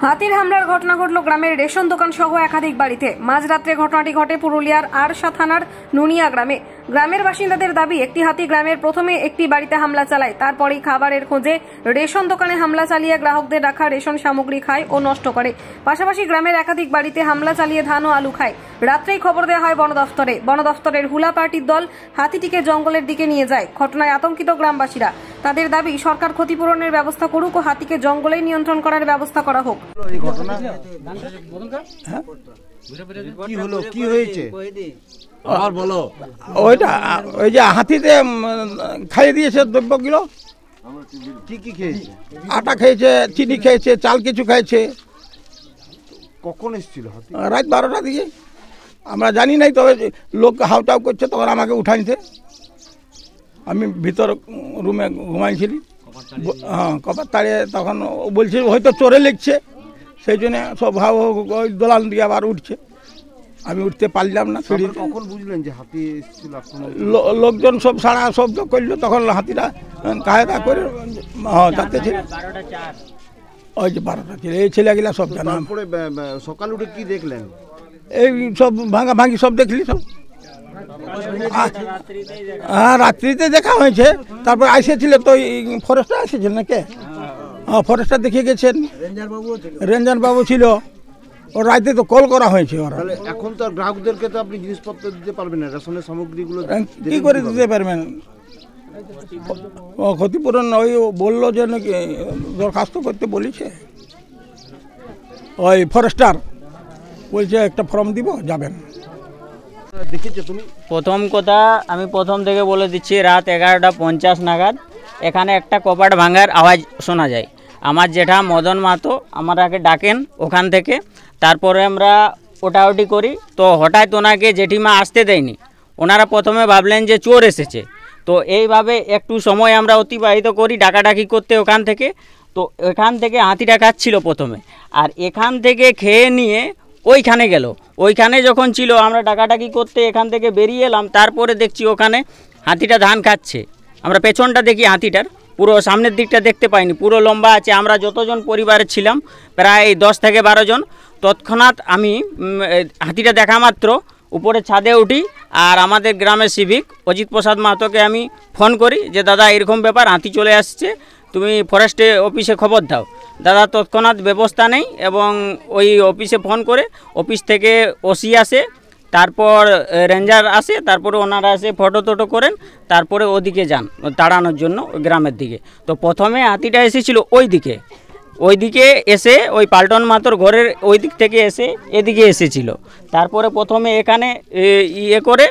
হাতির হামলার ঘটনা ঘটল গ্রামের রেশন দোকান সহ একাধিক বাড়িতে। মাঝরাত্রে ঘটনাটি ঘটে পুরুলিয়ার আরশা থানার নুনিয়া গ্রামে। গ্রামের বাসিন্দাদের দাবি, একটি হাতি গ্রামের প্রথমে একটি বাড়িতে হামলা চালায়, তারপরেই খাবারের খোঁজে রেশন দোকানে হামলা চালিয়ে গ্রাহকদের রাখা রেশন সামগ্রী খায় ও নষ্ট করে। পাশাপাশি গ্রামের একাধিক বাড়িতে হামলা চালিয়ে ধান ও আলু খায়। রাত্রেই খবর দেওয়া হয় বন দফতরে। বন দফতরের হুলা পার্টির দল হাতিটিকে জঙ্গলের দিকে নিয়ে যায়। ঘটনায় আতঙ্কিত গ্রামবাসীরা। তাদের দাবি, সরকার ক্ষতিপূরণের ব্যবস্থা করুক ও হাতিকে জঙ্গলে নিয়ন্ত্রণ করার ব্যবস্থা করা হোক। কি হলো, কি হয়েছে আর বলো। ওই যে হাতিতে খাইয়ে দিয়েছে দ্রব্যগুলো। কি কি খেয়েছে? আটা খেয়েছে, চিনি খেয়েছে, চাল কিছু খেয়েছে। কখন এসেছিল হাতি? রাত 12টা দিকে। আমরা জানি নাই, তবে লোক হাউটাউ করছে, তখন আমাকে উঠাইছে। আমি ভিতর রুমে ঘুমাইছিলি। হ্যাঁ, কপার তাড়িয়ে তখন বলছে হয়তো চোরে লেগছে, সেই জন্য সব ভাব ওই দোলান দিয়ে আবার উঠছে। আমি উঠতে পারলাম না। কখন বুঝলেন যে হাতি এসেছিল? লোকজন সব সারা শব্দ করলো, তখন হাতিটা কায়দা করে যাচ্ছে। ওই যে 12টা ছিল, এই ছেলেগুলা সব জানা। তারপরে সকাল উঠে কি দেখলেন? এই সব ভাঙা ভাঙি সব দেখলি সব। হ্যাঁ, রাত্রিতে দেখা হয়েছে। তারপর এসেছিল তো ফরেস্টার এসেছিল নাকি? হ্যাঁ, ফরেস্টার দেখে গেছেন, রেঞ্জার বাবু ছিল। ও রাতে তো কল করা হয়েছে ওরা। এখন তো গ্রাহকদেরকে তো আপনি জিনিসপত্র দিতে পারবেন না, রেশনের সামগ্রীগুলো কি করে দিতে পারবেন? ও ক্ষতিপূরণ ওই বললো যে নাকি দরখাস্ত করতে বলেছে ওই ফরেস্টার, বলছে একটা ফর্ম দিব, যাবেন। দেখেছো তুমি? প্রথম কথা আমি প্রথম থেকে বলে দিচ্ছি, রাত 11:50 নাগাদ এখানে একটা কপাট ভাঙার আওয়াজ শোনা যায়। আমার জেঠা মদন মাহাতো আমাকে ডাকেন ওখান থেকে। তারপরে আমরা ওটাওটি করি, তো হঠাৎ ওনাকে জেঠিমা আসতে দেয়নি। ওনারা প্রথমে ভাবলেন যে চোর এসেছে। তো এইভাবে একটু সময় আমরা অতিবাহিত করি ডাকাডাকি করতে ওখান থেকে। তো এখান থেকে হাতিটা খাচ্ছিল প্রথমে, আর এখান থেকে খেয়ে নিয়ে ওইখানে গেল। ওইখানে যখন ছিল আমরা ডাকাডাকি করতে এখান থেকে বেরিয়ে এলাম, তারপরে দেখছি ওখানে হাতিটা ধান খাচ্ছে। আমরা পেছনটা দেখি হাতিটার, পুরো সামনের দিকটা দেখতে পাইনি, পুরো লম্বা আছে। আমরা যতজন পরিবারে ছিলাম প্রায় 10 থেকে 12 জন। তৎক্ষণাৎ আমি হাতিটা দেখা মাত্র উপরে ছাদে উঠি, আর আমাদের গ্রামের সিভিক অজিত প্রসাদ মাহাতোকে আমি ফোন করি যে দাদা এরকম ব্যাপার, হাতি চলে আসছে, তুমি ফরেস্টে অফিসে খবর দাও। দাদা তৎক্ষণাৎ ব্যবস্থা নেই এবং ওই অফিসে ফোন করে অফিস থেকে ওসি আসে, তারপর রেঞ্জার আসে, তারপরে ওনারা এসে ফটো টটো করেন, তারপরে ওদিকে যান তাড়ানোর জন্য গ্রামের দিকে। তো প্রথমে হাতিটা এসেছিল ওই দিকে এসে ওই পাল্টন মাহাতোর ঘরের ওই দিক থেকে এসে এদিকে এসেছিল। তারপরে প্রথমে এখানে ইয়ে করে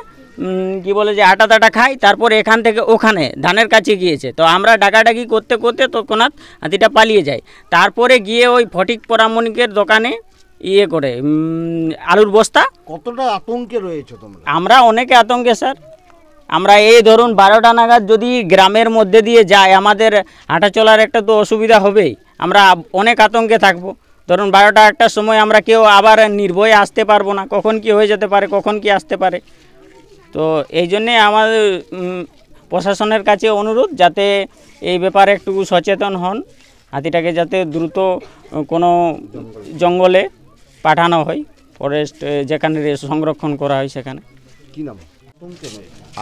কি বলে যে আটা টাটা খাই, তারপরে এখান থেকে ওখানে ধানের কাছে গিয়েছে। তো আমরা ডাকাডাকি করতে করতে তৎক্ষণাৎ হাতিটা পালিয়ে যায়। তারপরে গিয়ে ওই ফটিক পরামনিকের দোকানে ইয়ে করে আলুর বস্তা। কতটা আতঙ্কে রয়েছে তোমরা? আমরা অনেকে আতঙ্কে স্যার। আমরা এই ধরুন 12টা নাগাদ যদি গ্রামের মধ্যে দিয়ে যায়, আমাদের হাঁটা চলার একটা তো অসুবিধা হবেই। আমরা অনেক আতঙ্কে থাকবো। ধরুন 12টা 1টার সময় আমরা কেউ আবার নির্ভয়ে আসতে পারবো না, কখন কি হয়ে যেতে পারে, কখন কি আসতে পারে। তো এই জন্যে আমাদের প্রশাসনের কাছে অনুরোধ, যাতে এই ব্যাপারে একটু সচেতন হন, হাতিটাকে যাতে দ্রুত কোনো জঙ্গলে পাঠানো হয়, ফরেস্ট যেখানে সংরক্ষণ করা হয় সেখানে। কি নাম?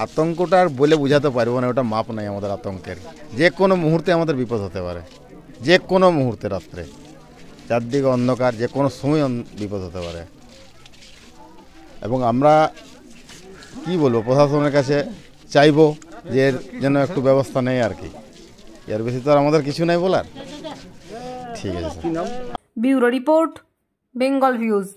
আতঙ্কটা আর বলে বোঝাতে পারবো না, ওটা মাপ নাই আমাদের আতঙ্কের। যে কোনো মুহূর্তে আমাদের বিপদ হতে পারে, যে কোনো মুহূর্তে, রাত্রে চারদিকে অন্ধকার, যে কোনো সময় বিপদ হতে পারে। এবং আমরা কি বলবো, প্রশাসনের কাছে চাইবো যে যেন একটু ব্যবস্থা নেই আর কি। এর বেশি তো আর আমাদের কিছু নাই বলার। ঠিক আছে। Bureau report, Bengal views.